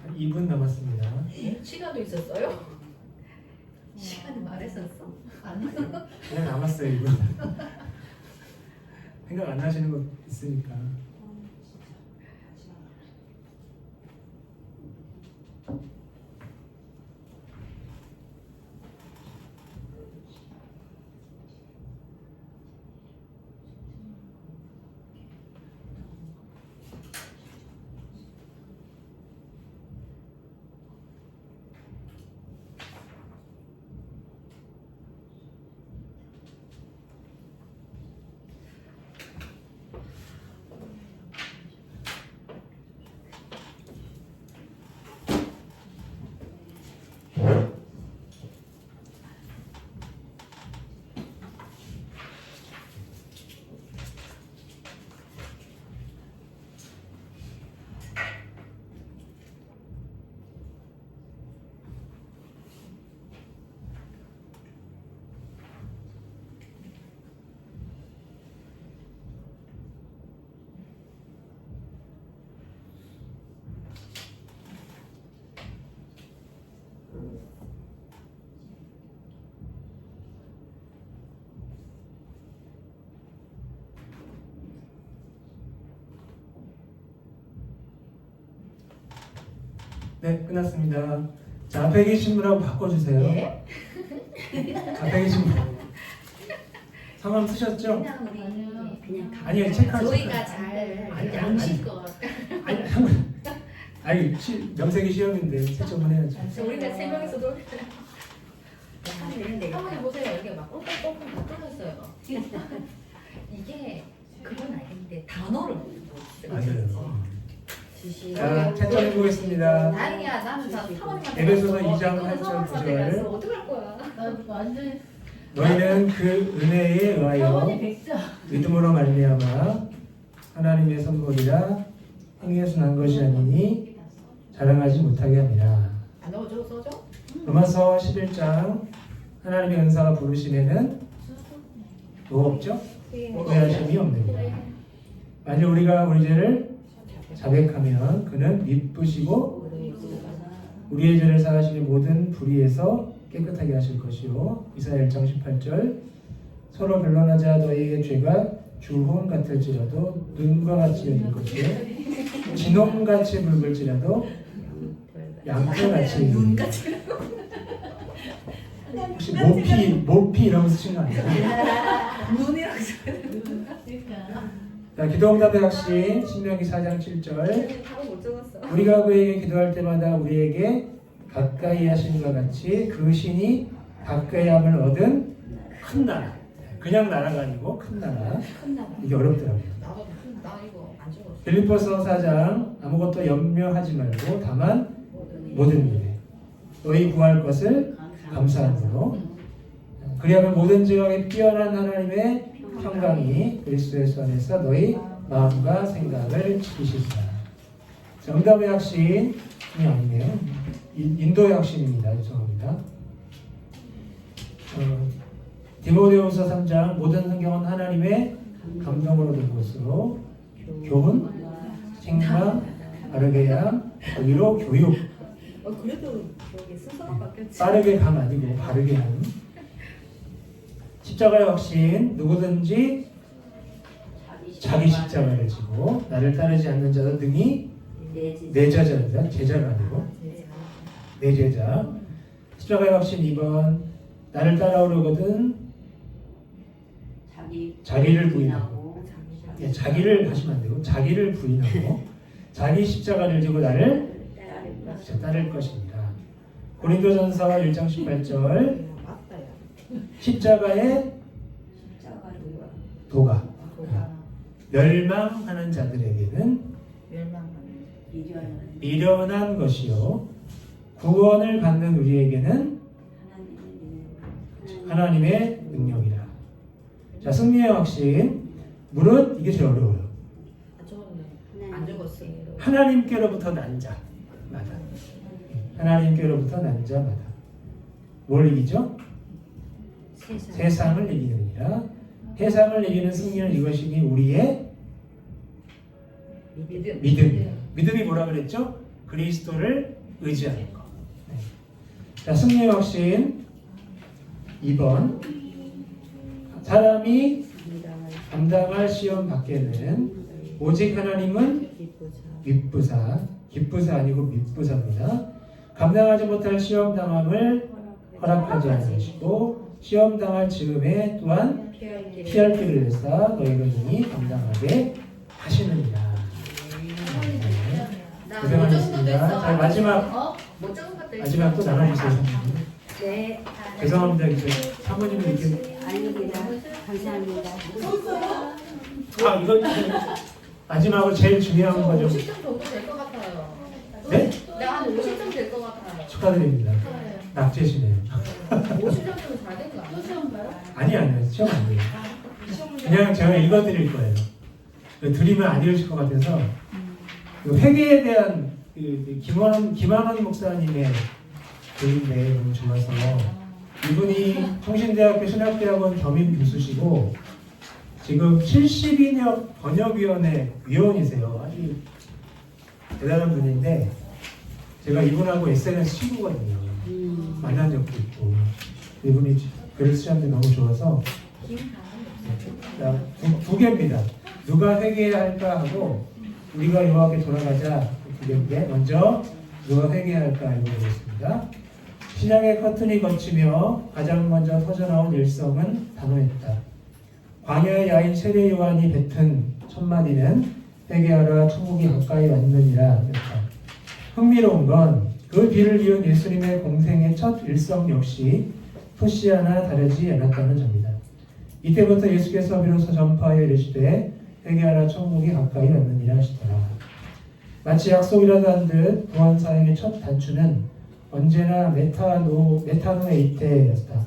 한 2분 남았습니다. 시간도 있었어요? 시간을 말했었어? 아니. 그냥 남았어요, 2분. 생각 안 나시는 거 있으니까. 네, 끝났습니다. 자, 앞에 계신 분하고 바꿔주세요. 예? 앞에 계신 분. 성함 쓰셨죠? 그냥 우리 그냥 아니요, 체크하세요. 저희가 잘 아니, 이제 아니, 암시껏 아니, 명색이 시험인데 채점은 해야죠. 우리가 세 명이서도 되는데 한번 보세요. 이게 막 꽁꽁꽁꽁 다 뚫렸어요. 이게 그건 아닌데 단어를 못 맞아요. 지시 자, 채점해 보겠습니다. 다행이야. 나는 다 사모님한테 에베소서 가서 2장 이거는 8절 사모님한테 9절. 가서 어떡할 거야? 나 완전 너희는 그 은혜에 의하여 사원이 백자. 믿음으로 말미암아 하나님의 선물이라 행위에서 난 것이 아니니 자랑하지 못하게 합니다. 안 넣어줘 써줘? 로마서 11장 하나님의 은사가 부르심에는 뭐가 없죠? 후회하심이 없느니라. 만일 우리가 우리 죄를 자백하면 그는 미쁘시고 우리의 죄를 사하시는 모든 불의에서 깨끗하게 하실 것이요. 이사야 1장 18절 서로 변론하자 너희의 죄가 주홍 같을지라도 눈과 같이 여길 것이요 진홍같이 붉을지라도 양털같이 혹시 모피 이런 거 쓰신 거 아니에요? 눈이랑 그러니까 자, 기도응답의 확신 신명기 4장 7절 답을 못 적었어. 우리가 그에게 기도할 때마다 우리에게 가까이 하심과 같이 그 신이 가까이 함을 얻은 큰 나라. 그냥 나라가 아니고 큰 나라. 큰 나라. 이게 어렵더라고요. 나도 나 이거 안 적었어. 빌립보서 4장 아무것도 염려하지 말고 다만 모든 일에 너희 구할 것을 감사함으로 그리하면 모든 지각에 뛰어난 하나님의 평강이 그리스도의 안에서 너희 마음과 생각을 지키시리라. 정답의 확신이 아니네요. 인도의 확신입니다. 죄송합니다. 디모데후서 3장 모든 성경은 하나님의 감동으로 된 것으로 교훈, 책망, 바르게 함, 의로 교육. 그래도 여기 순서가 바뀌었지. 빠르게 감 아니고 바르게 함. 십자가의 확신 누구든지 자기 십자가를 지고 나를 따르지 않는 자도 능히 내 제자입니다. 제자가 아니고 내 제자. 십자가의 확신 2번 나를 따라오려거든 자기를 부인하고 자기를 하시면 안 되고 자기를 부인하고 자기 십자가를 지고 나를 따를 것입니다. 고린도전서 1장 18절 십자가의 도가 멸망하는 자들에게는 미련한 것이요 구원을 받는 우리에게는 하나님의 능력이라. 자, 승리의 확신 무릇 이게 제일 어려워요. 안 적었어. 하나님께로부터 난 자마다. 하나님께로부터 난 자마다. 뭘 이기죠? 세상을 이기느니라. 세상을 이기는 승리는 이것이니 우리의 믿음이다. 믿음이 뭐라 그랬죠? 그리스도를 의지하는 것. 네. 자, 승리의 확신 2번 사람이 감당할 시험 밖에는 오직 하나님은 기쁘사 아니고 밑부사입니다. 감당하지 못할 시험 당함을 허락하지 않으시고 시험 당할 즈음에 또한 피할 길을 내사 너희를 능히 감당하게 하시느니라. 네. 고생하셨습니다. 자, 마지막 또 나눠주세요. 네. 죄송합니다. 이제 사모님은 이렇게 아닙니다. 감사합니다. 이건 마지막으로 제일 중요한 거죠. 50점 정도 될 것 같아요. 네? 나한 50점 될 것 같아요. 축하드립니다. 낙제시네요. 50점이면 잘 된 거 아니야? 시험 봐요? 아니요. 시험 안 돼요. 그냥 제가 읽어드릴 거예요. 드리면 안 읽으실 것 같아서 그 회계에 대한 김한원 목사님의 글인데 너무 좋아서 이분이 통신대학교 신학대학원 겸임 교수시고 지금 72년 번역위원회 위원이세요. 아주 대단한 분인데 제가 이분하고 SNS 친구거든요. 만난 적도 있고 이분이 글을 쓰셨는데 너무 좋아서 두 개입니다. 누가 회개해야 할까 하고 우리가 여호와께 돌아가자 두 개인데 먼저 누가 회개할까 읽어보겠습니다. 신약의 커튼이 걷히며 가장 먼저 터져나온 일성은 단호했다. 광야의 야인 세례 요한이 뱉은 첫마디는 회개하라 천국이 가까이 왔느니라 였다. 흥미로운 건 그 뒤를 이은 예수님의 공생의 첫 일성 역시 토시 하나 다르지 않았다는 점이다. 이때부터 예수께서 비로소 전파하여 이르시되 회개하라 천국이 가까이 왔느니라 하시더라. 마치 약속이라도 한 듯 구원사역의 첫 단추는 언제나 메타노에이테였다.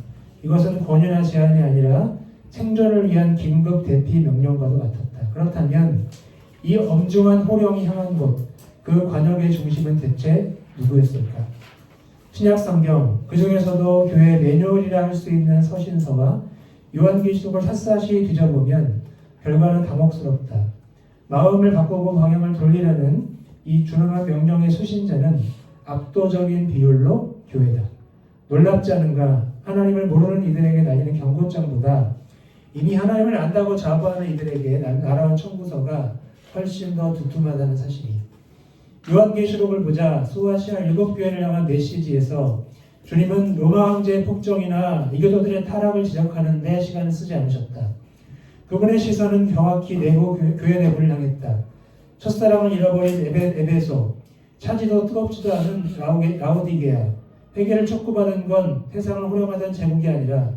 이것은 권유나 제한이 아니라 생존을 위한 긴급 대피 명령과도 같았다. 그렇다면 이 엄중한 호령이 향한 곳, 그 관역의 중심은 대체 누구였을까? 신약 성경, 그 중에서도 교회 매뉴얼이라 할 수 있는 서신서와 요한계시록을 샅샅이 뒤져보면 결과는 당혹스럽다. 마음을 바꾸고 방향을 돌리려는 이 준엄한 명령의 수신자는 압도적인 비율로 교회다. 놀랍지 않은가? 하나님을 모르는 이들에게 날리는 경고장보다 이미 하나님을 안다고 자부하는 이들에게 날아온 청구서가 훨씬 더 두툼하다는 사실이. 요한계시록을 보자 소아시아 7교회를 향한 메시지에서 주님은 로마 황제의 폭정이나 이교도들의 타락을 지적하는 데 시간을 쓰지 않으셨다. 그분의 시선은 정확히 교회 내부를 향했다. 첫사랑을 잃어버린 에베소, 차지도 뜨겁지도 않은 라오디게아, 회개를 촉구받은 건 세상을 호령하던 제국이 아니라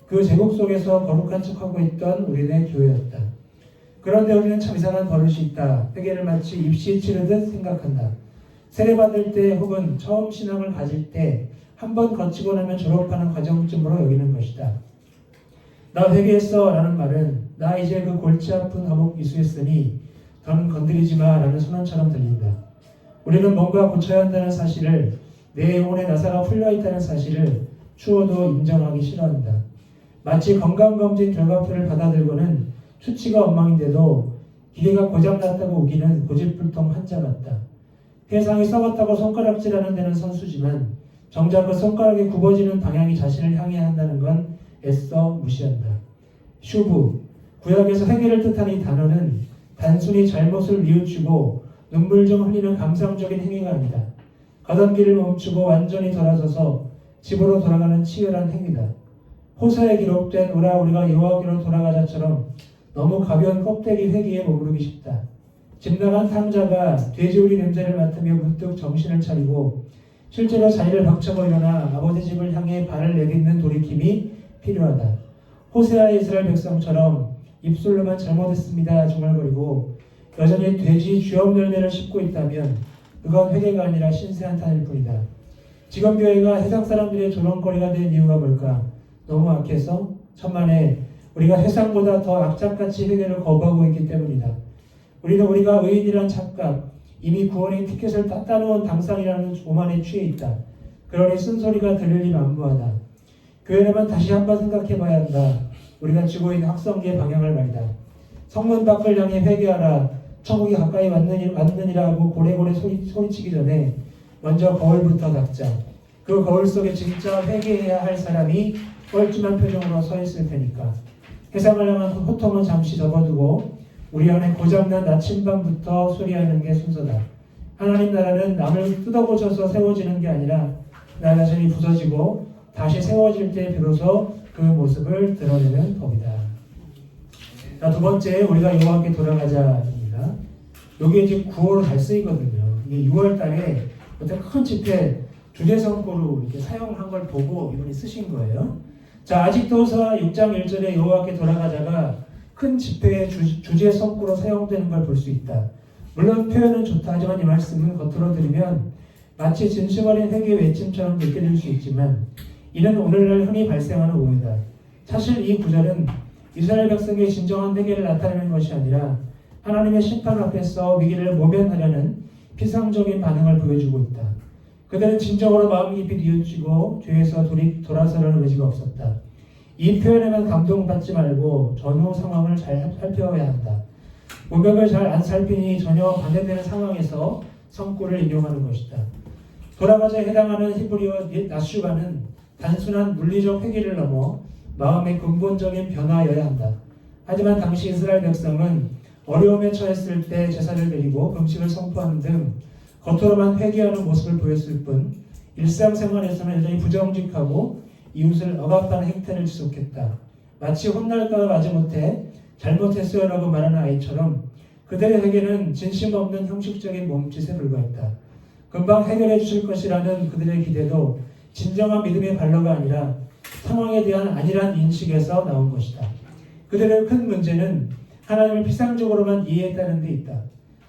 그 제국 속에서 거룩한 척하고 있던 우리네 교회였다. 그런데 우리는 참 이상한 버릇이 있다. 회개를 마치 입시 치르듯 생각한다. 세례받을 때 혹은 처음 신앙을 가질 때 한 번 거치고 나면 졸업하는 과정쯤으로 여기는 것이다. 나 회개했어 라는 말은 나 이제 그 골치 아픈 감옥 이수했으니 더는 건드리지 마 라는 선언처럼 들린다. 우리는 뭔가 고쳐야 한다는 사실을, 내 영혼의 나사가 풀려있다는 사실을 추워도 인정하기 싫어한다. 마치 건강검진 결과표를 받아들고는 수치가 엉망인데도 기계가 고장났다고 우기는 고집불통 환자 같다. 세상이 썩었다고 손가락질하는 데는 선수지만 정작 그 손가락이 굽어지는 방향이 자신을 향해야 한다는 건 애써 무시한다. 슈브, 구약에서 회개를 뜻하는 이 단어는 단순히 잘못을 뉘우치고 눈물 좀 흘리는 감상적인 행위가 아니다. 가던 길을 멈추고 완전히 돌아서서 집으로 돌아가는 치열한 행위다. 호세에 기록된 오라 우리가 여호와께로 돌아가자처럼 너무 가벼운 껍데기 회개에 머무르기 쉽다. 집 나간 탕자가 돼지우리 냄새를 맡으며 문득 정신을 차리고 실제로 자리를 박차고 일어나 아버지 집을 향해 발을 내딛는 돌이킴이 필요하다. 호세아 이스라엘 백성처럼 입술로만 잘못했습니다 중얼거리고 여전히 돼지 쥐업 열매를 씹고 있다면 그건 회개가 아니라 신세 한탄일 뿐이다. 지금 교회가 세상 사람들의 조롱거리가 된 이유가 뭘까? 너무 악해서? 천만에 우리가 세상보다 더 악착같이 회개를 거부하고 있기 때문이다. 우리는 우리가 의인이란 착각, 이미 구원의 티켓을 따놓은 당상이라는 오만에 취해 있다. 그러니 쓴소리가 들리니 만무하다. 교회라면 다시 한번 생각해봐야 한다. 우리가 쥐고 있는 학성기의 방향을 말이다. 성문 밖을 향해 회개하라. 천국이 가까이 왔느니라고 고래고래 소리치기 전에 먼저 거울부터 닦자. 그 거울 속에 진짜 회개해야 할 사람이 뻘쭘한 표정으로 서 있을 테니까. 세상을 향한 호통은 잠시 접어두고 우리 안에 고장난 나침반부터 수리하는 게 순서다. 하나님 나라는 남을 뜯어고쳐서 세워지는 게 아니라 나 자신이 부서지고 다시 세워질 때 비로소 그 모습을 드러내는 법이다. 자, 두 번째, 우리가 여호와께 돌아가자입니다. 이게 이제 9월 잘 쓰이거든요. 이게 6월 달에 어떤 큰 집회 주제 선포로 이렇게 사용한 걸 보고 이분이 쓰신 거예요. 자, 아직도 서 6장 1절에 여호와께 돌아가자가 큰 집회의 주제 선포로 사용되는 걸 볼 수 있다. 물론 표현은 좋다 하지만 이 말씀은 겉으로 들으면 마치 진심 어린 회개 외침처럼 느껴질 수 있지만 이는 오늘날 흔히 발생하는 오해다. 사실 이 구절은 이스라엘 백성의 진정한 회개를 나타내는 것이 아니라 하나님의 심판 앞에서 위기를 모면하려는 피상적인 반응을 보여주고 있다. 그들은 진정으로 마음 깊이 뉘우치고 죄에서 돌아서려는 의지가 없었다. 이 표현에만 감동받지 말고 전후 상황을 잘 살펴야 한다. 문맥을 잘 안 살피니 전혀 반대되는 상황에서 성구를 인용하는 것이다. 돌아가자에 해당하는 히브리어 나슈가는 단순한 물리적 회개를 넘어 마음의 근본적인 변화여야 한다. 하지만 당시 이스라엘 백성은 어려움에 처했을 때 제사를 드리고 금식을 선포하는 등 겉으로만 회개하는 모습을 보였을 뿐 일상생활에서는 여전히 부정직하고 이웃을 억압하는 행태를 지속했다. 마치 혼날까 마지못해 잘못했어요라고 말하는 아이처럼 그들의 회개는 진심 없는 형식적인 몸짓에 불과했다. 금방 해결해 주실 것이라는 그들의 기대도 진정한 믿음의 반로가 아니라 상황에 대한 안일한 인식에서 나온 것이다. 그들의 큰 문제는 하나님을 피상적으로만 이해했다는 데 있다.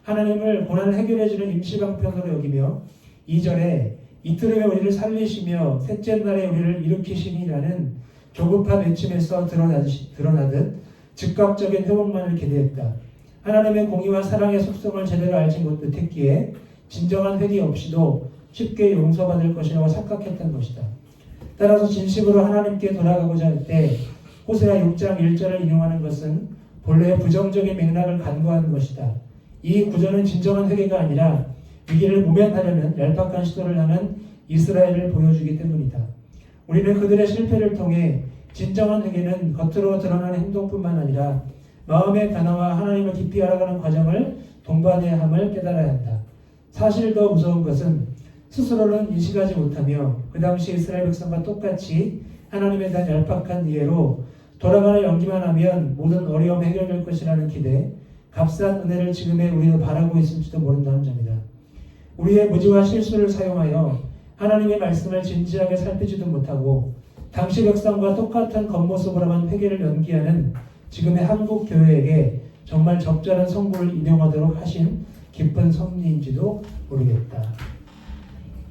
하나님을 고난을 해결해 주는 임시방편으로 여기며 2절에 이틀 후에 우리를 살리시며 셋째 날에 우리를 일으키시니라는 조급한 외침에서 드러나듯 즉각적인 회복만을 기대했다. 하나님의 공의와 사랑의 속성을 제대로 알지 못했기에 진정한 회개 없이도 쉽게 용서받을 것이라고 착각했던 것이다. 따라서 진심으로 하나님께 돌아가고자 할 때 호세아 6장 1절을 인용하는 것은 본래의 부정적인 맥락을 간과하는 것이다. 이 구절은 진정한 회개가 아니라 위기를 모면하려는 얄팍한 시도를 하는 이스라엘을 보여주기 때문이다. 우리는 그들의 실패를 통해 진정한 회개는 겉으로 드러나는 행동뿐만 아니라 마음의 변화와 하나님을 깊이 알아가는 과정을 동반해야 함을 깨달아야 한다. 사실 더 무서운 것은 스스로는 인식하지 못하며 그 당시 이스라엘 백성과 똑같이 하나님에 대한 얄팍한 이해로 돌아가는 연기만 하면 모든 어려움이 해결될 것이라는 기대, 값싼 은혜를 지금의 우리도 바라고 있을지도 모른다는 점이다. 우리의 무지와 실수를 사용하여 하나님의 말씀을 진지하게 살피지도 못하고 당시 백성과 똑같은 겉모습으로만 회개를 연기하는 지금의 한국 교회에게 정말 적절한 성구를 인용하도록 하신 깊은 섭리인지도 모르겠다.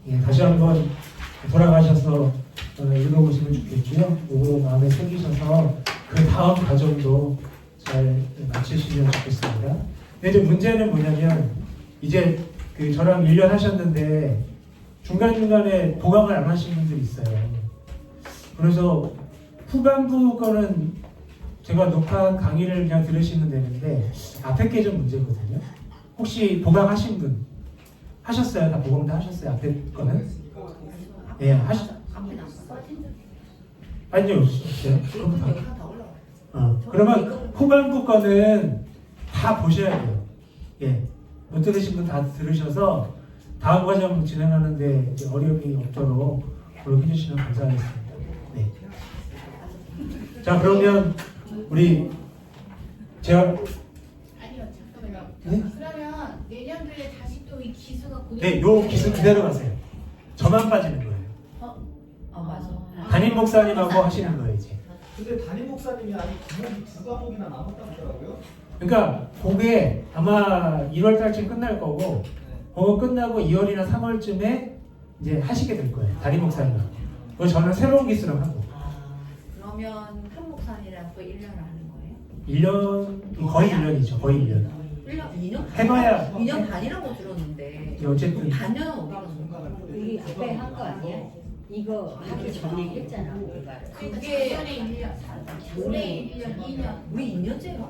예, 다시 한번 돌아가셔서 읽어보시면 좋겠고요. 이거 마음에 새기셔서 그 다음 과정도 잘 마치시면 좋겠습니다. 근데 이제 문제는 뭐냐면 이제 저랑 1년 하셨는데 중간중간에 보강을 안 하신 분들이 있어요. 그래서 후반부 거는 제가 녹화한 강의를 그냥 들으시면 되는데 앞에 게 좀 문제거든요. 혹시 보강하신 분 하셨어요? 다 보강 다 하셨어요? 앞에 거는? 예, 아니요, 없어요. 그러면 후반부 거는 다 보셔야 돼요. 예, 못 들으신 분 다 들으셔서 다음 과정 진행하는데 어려움이 없도록 그렇게 해주시면 감사하겠습니다. 네. 자, 그러면 우리 제가 아니요, 잠깐만요. 네? 그러면 내년도에 다시 또 이 기수가 네, 요 기술 그대로 가세요. 저만 빠지는 거예요. 맞아. 담임 목사님하고 하시는 거예요 이제. 근데 담임 목사님이 아직 두 과목이나 남았다고 하더라고요. 그러니까 그게 아마 1월 달쯤 끝날 거고 그거 끝나고 2월이나 3월쯤에 이제 하시게 될 거예요. 담임 목사님하고. 그리고 저는 새로운 기술을 하고. 그러면 한 목사님이랑 또 1년을 하는 거예요? 1년 거의 1년이죠. 거의 1년. 2년? 해봐야 2년 반이라고 들었는데 어쨌든 반년은 어디 갔어? 우리 앞에 한 거 아니야? 이거 하기 전에 했잖아 우리가. 그게 작년에 1년, 올해 1년, 2년. 우리 2년째야?